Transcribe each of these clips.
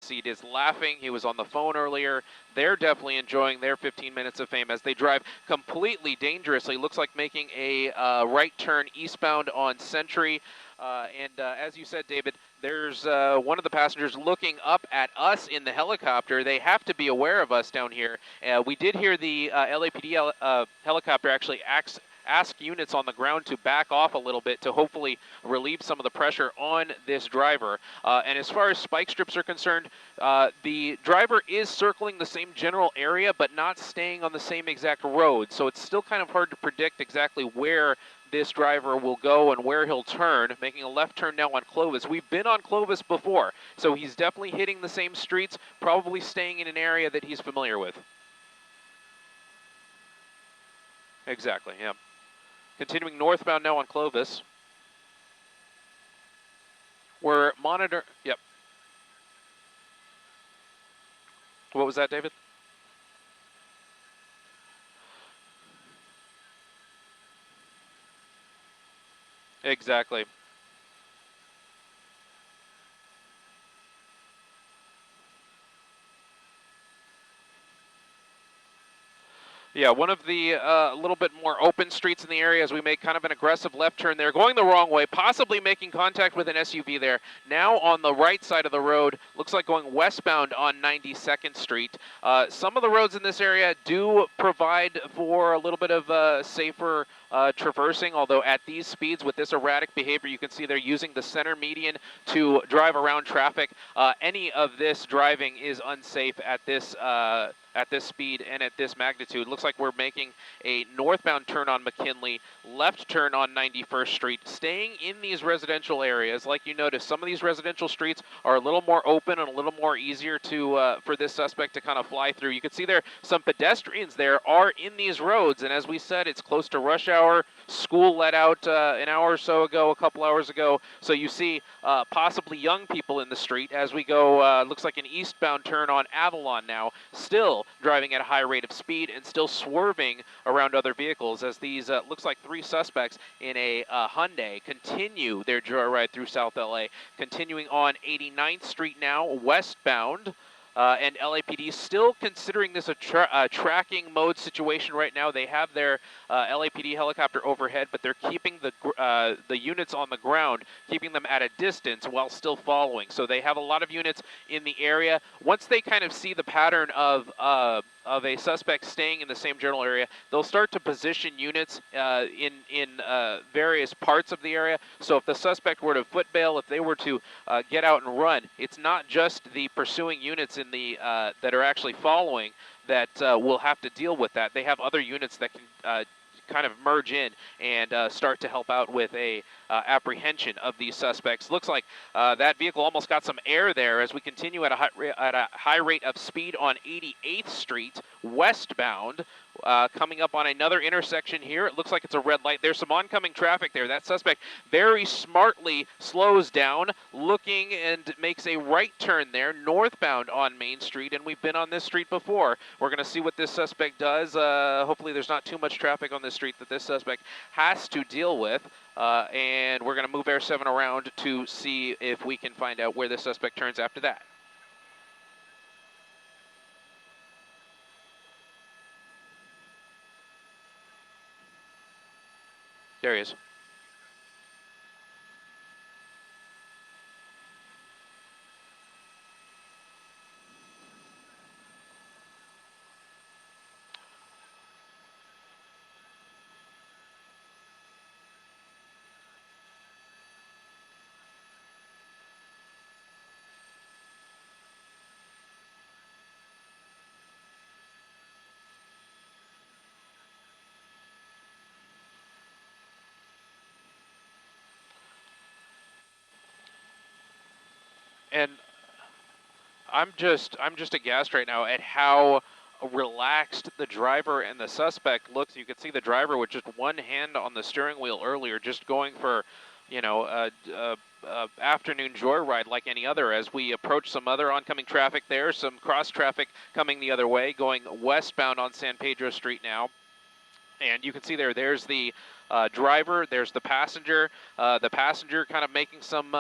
seat is laughing. He was on the phone earlier. They're definitely enjoying their 15 minutes of fame as they drive completely dangerously. Looks like making a right turn eastbound on Century. As you said, David, there's one of the passengers looking up at us in the helicopter. They have to be aware of us down here. We did hear the LAPD helicopter actually ask units on the ground to back off a little bit to hopefully relieve some of the pressure on this driver. And as far as spike strips are concerned, the driver is circling the same general area, but not staying on the same exact road. So it's still kind of hard to predict exactly where this driver will go and where he'll turn, making a left turn now on Clovis. We've been on Clovis before, so he's definitely hitting the same streets, probably staying in an area that he's familiar with. Exactly, yeah. Continuing northbound now on Clovis. We're monitoring, yep. What was that, David? Exactly. Yeah, one of the little bit more open streets in the area as we make kind of an aggressive left turn there, going the wrong way, possibly making contact with an SUV there. Now on the right side of the road, looks like going westbound on 92nd Street. Some of the roads in this area do provide for a little bit of safer traversing, although at these speeds with this erratic behavior, you can see they're using the center median to drive around traffic. Any of this driving is unsafe at this speed and at this magnitude. Looks like we're making a northbound turn on McKinley, left turn on 91st Street, staying in these residential areas. Like you noticed, some of these residential streets are a little more open and a little more easier to for this suspect to kind of fly through. You can see there some pedestrians there are in these roads, and as we said, it's close to rush hour. School let out an hour or so ago, a couple hours ago, so you see possibly young people in the street as we go, looks like an eastbound turn on Avalon now, still driving at a high rate of speed and still swerving around other vehicles as these, looks like 3 suspects in a Hyundai continue their joyride through South LA, continuing on 89th Street now, westbound. And LAPD still considering this a tracking mode situation right now. They have their LAPD helicopter overhead, but they're keeping the units on the ground, keeping them at a distance while still following. So they have a lot of units in the area. Once they kind of see the pattern of a suspect staying in the same general area, they'll start to position units in various parts of the area. So if the suspect were to foot bail, if they were to get out and run, it's not just the pursuing units in the that are actually following that will have to deal with that. They have other units that can kind of merge in and start to help out with a apprehension of these suspects. Looks like that vehicle almost got some air there as we continue at a high rate of speed on 88th Street westbound. Coming up on another intersection here. It looks like it's a red light. There's some oncoming traffic there. That suspect very smartly slows down, looking, and makes a right turn there, northbound on Main Street, and we've been on this street before. We're going to see what this suspect does. Hopefully there's not too much traffic on this street that this suspect has to deal with. And we're going to move Air 7 around to see if we can find out where this suspect turns after that. There he is. And I'm just aghast right now at how relaxed the driver and the suspect looks. You can see the driver with just one hand on the steering wheel earlier, just going for, you know, afternoon joyride like any other. As we approach some other oncoming traffic there, some cross traffic coming the other way, going westbound on San Pedro Street now. And you can see there's the driver, there's the passenger kind of making some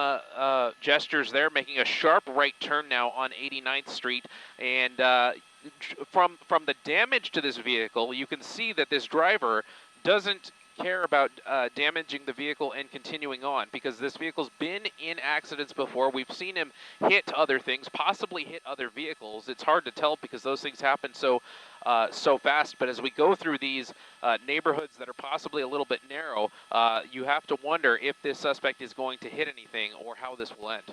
gestures there, making a sharp right turn now on 89th Street. And from the damage to this vehicle, you can see that this driver doesn't care about damaging the vehicle and continuing on, because this vehicle's been in accidents before. We've seen him hit other things, possibly hit other vehicles. It's hard to tell because those things happen so fast. But as we go through these neighborhoods that are possibly a little bit narrow, you have to wonder if this suspect is going to hit anything or how this will end.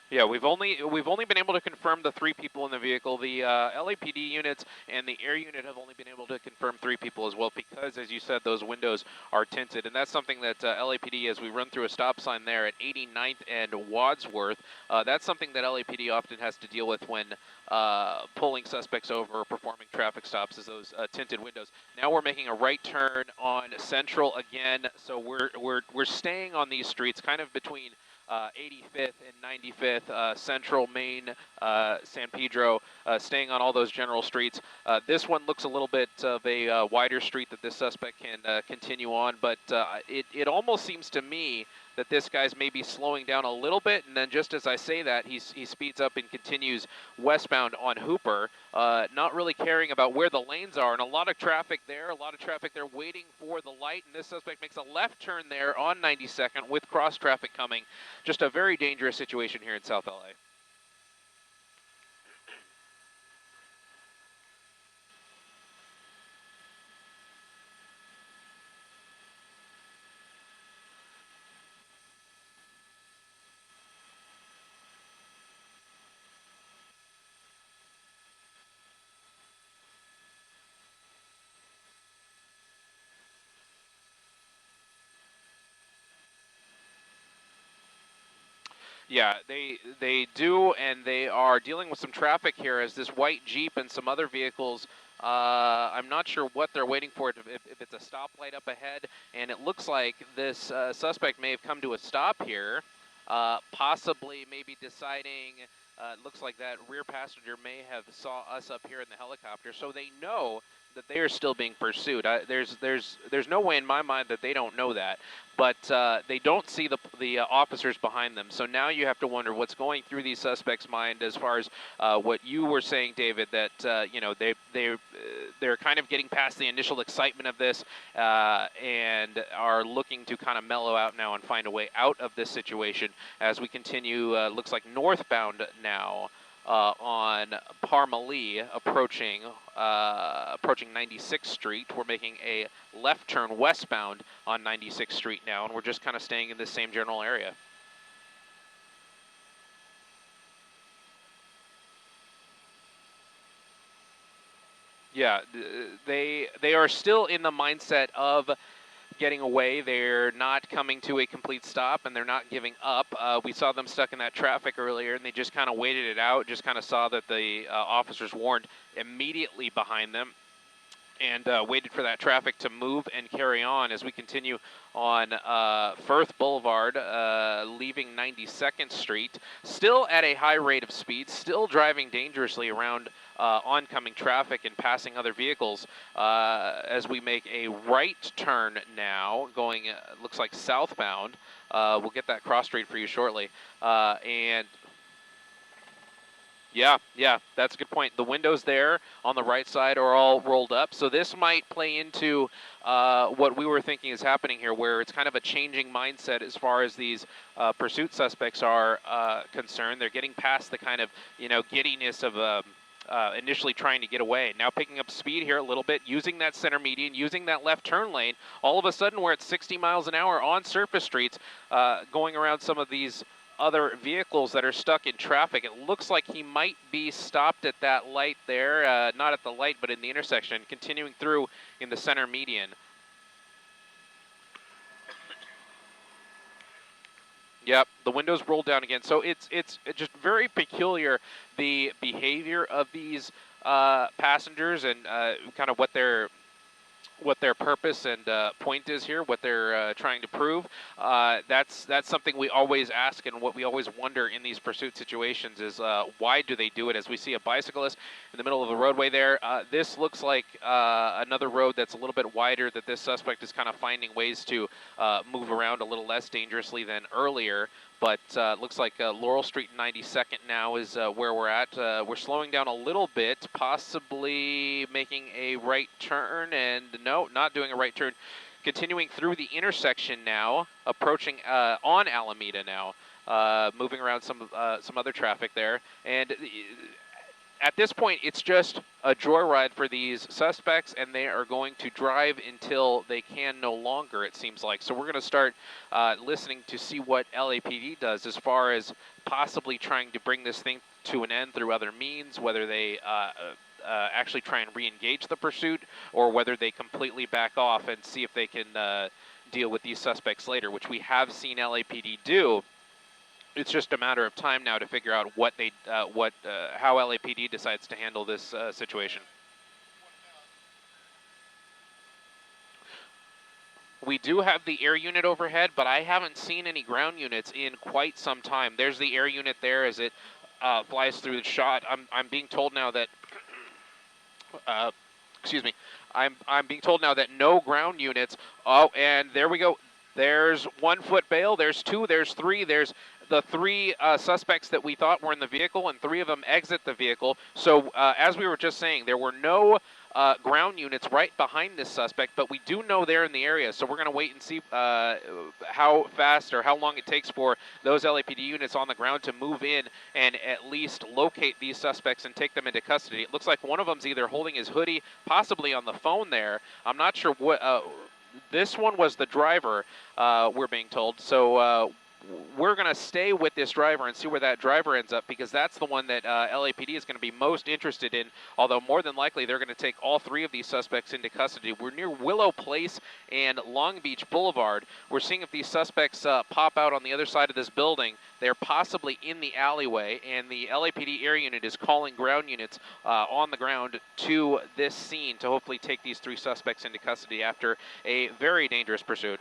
Yeah, we've only been able to confirm the 3 people in the vehicle. The LAPD units and the air unit have only been able to confirm 3 people as well, because, as you said, those windows are tinted, and that's something that LAPD, as we run through a stop sign there at 89th and Wadsworth, that's something that LAPD often has to deal with when pulling suspects over or performing traffic stops, is those tinted windows. Now we're making a right turn on Central again, so we're staying on these streets, kind of between 85th and 95th, Central, Main, San Pedro, staying on all those general streets. This one looks a little bit of a wider street that this suspect can continue on, but it almost seems to me that this guy's maybe slowing down a little bit, and then just as I say that, he speeds up and continues westbound on Hooper, not really caring about where the lanes are, and a lot of traffic there waiting for the light, and this suspect makes a left turn there on 92nd with cross traffic coming. Just a very dangerous situation here in South LA. Yeah, they do, and they are dealing with some traffic here as this white Jeep and some other vehicles, I'm not sure what they're waiting for, if it's a stoplight up ahead, and it looks like this suspect may have come to a stop here, possibly maybe deciding, it looks like that rear passenger may have saw us up here in the helicopter, so they know that they are still being pursued. There's no way in my mind that they don't know that, but they don't see the officers behind them. So now you have to wonder what's going through these suspects' mind as far as what you were saying, David, that you know, they're kind of getting past the initial excitement of this and are looking to kind of mellow out now and find a way out of this situation as we continue. Looks like northbound now. On Parmalee, approaching 96th Street. We're making a left turn westbound on 96th Street now, and we're just kind of staying in this same general area. Yeah, they are still in the mindset of getting away. They're not coming to a complete stop, and they're not giving up. We saw them stuck in that traffic earlier, and they just kind of waited it out, just kind of saw that the officers weren't immediately behind them, and waited for that traffic to move and carry on as we continue on Firth Boulevard, leaving 92nd Street, still at a high rate of speed, still driving dangerously around oncoming traffic and passing other vehicles as we make a right turn now, going, looks like southbound. We'll get that cross street for you shortly. And yeah, that's a good point. The windows there on the right side are all rolled up, so this might play into what we were thinking is happening here, where it's kind of a changing mindset as far as these pursuit suspects are concerned. They're getting past the kind of, you know, giddiness of initially trying to get away. Now picking up speed here a little bit, using that center median, using that left turn lane. All of a sudden we're at 60 miles an hour on surface streets, going around some of these other vehicles that are stuck in traffic. It looks like he might be stopped at that light there, not at the light, but in the intersection, continuing through in the center median. Yep, the windows rolled down again. So it's just very peculiar, the behavior of these passengers, and kind of what their purpose and point is here, what they're trying to prove. That's something we always ask, and what we always wonder in these pursuit situations is why do they do it? As we see a bicyclist in the middle of the roadway there, this looks like another road that's a little bit wider, that this suspect is kind of finding ways to move around a little less dangerously than earlier. But looks like Laurel Street and 92nd now is where we're at. We're slowing down a little bit, possibly making a right turn, and no, not doing a right turn. Continuing through the intersection now, approaching on Alameda now, moving around some other traffic there. And at this point, it's just a joyride for these suspects, and they are going to drive until they can no longer, it seems like. So we're going to start listening to see what LAPD does as far as possibly trying to bring this thing to an end through other means, whether they actually try and re-engage the pursuit, or whether they completely back off and see if they can deal with these suspects later, which we have seen LAPD do. It's just a matter of time now to figure out what how LAPD decides to handle this situation. We do have the air unit overhead, but I haven't seen any ground units in quite some time. There's the air unit there as it flies through the shot. I'm being told now that, excuse me, I'm being told now that no ground units. Oh, and there we go. There's 1 foot bail. There's 2. There's 3. There's the 3 suspects that we thought were in the vehicle, and 3 of them exit the vehicle. So as we were just saying, there were no ground units right behind this suspect, but we do know they're in the area. So we're going to wait and see how fast or how long it takes for those LAPD units on the ground to move in and at least locate these suspects and take them into custody. It looks like one of them's either holding his hoodie, possibly on the phone there. I'm not sure what. This one was the driver, we're being told. So we're going to stay with this driver and see where that driver ends up, because that's the one that LAPD is going to be most interested in, although more than likely they're going to take all 3 of these suspects into custody. We're near Willow Place and Long Beach Boulevard. We're seeing if these suspects pop out on the other side of this building. They're possibly in the alleyway, and the LAPD air unit is calling ground units on the ground to this scene to hopefully take these 3 suspects into custody after a very dangerous pursuit.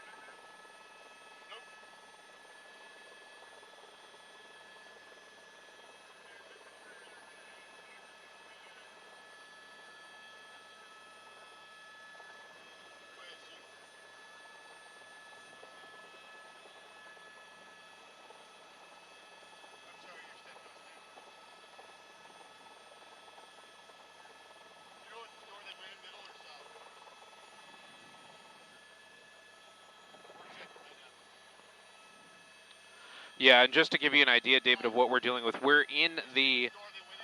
Yeah, and just to give you an idea, David, of what we're dealing with, we're in the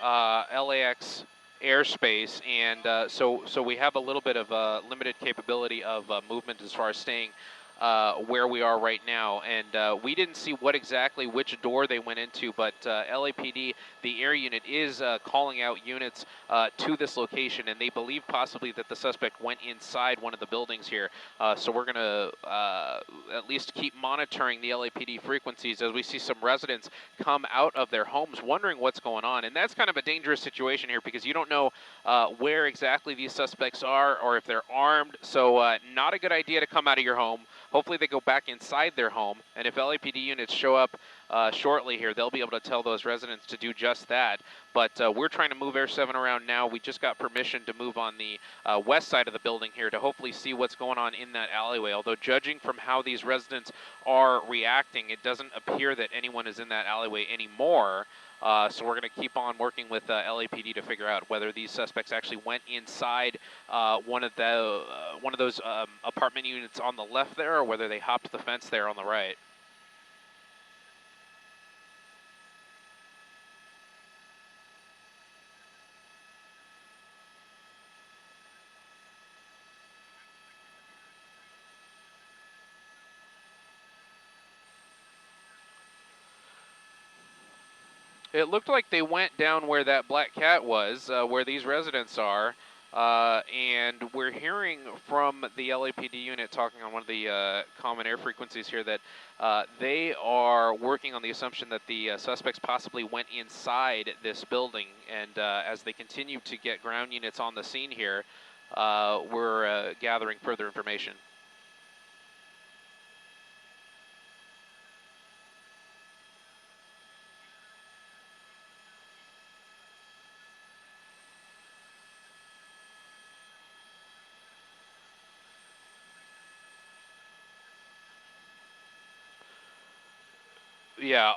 LAX airspace, and so we have a little bit of limited capability of movement as far as staying where we are right now. And we didn't see which door they went into, but LAPD, the air unit, is calling out units to this location, and they believe possibly that the suspect went inside one of the buildings here. So we're going to at least keep monitoring the LAPD frequencies as we see some residents come out of their homes wondering what's going on. And that's kind of a dangerous situation here, because you don't know where exactly these suspects are or if they're armed. So not a good idea to come out of your home. Hopefully they go back inside their home, and if LAPD units show up shortly here, they'll be able to tell those residents to do just that. But we're trying to move Air 7 around now. We just got permission to move on the west side of the building here to hopefully see what's going on in that alleyway. Although judging from how these residents are reacting, it doesn't appear that anyone is in that alleyway anymore. So we're going to keep on working with LAPD to figure out whether these suspects actually went inside one of those apartment units on the left there, or whether they hopped the fence there on the right. It looked like they went down where that black cat was, where these residents are. And we're hearing from the LAPD unit talking on one of the common air frequencies here that they are working on the assumption that the suspects possibly went inside this building. And as they continue to get ground units on the scene here, we're gathering further information. Yeah,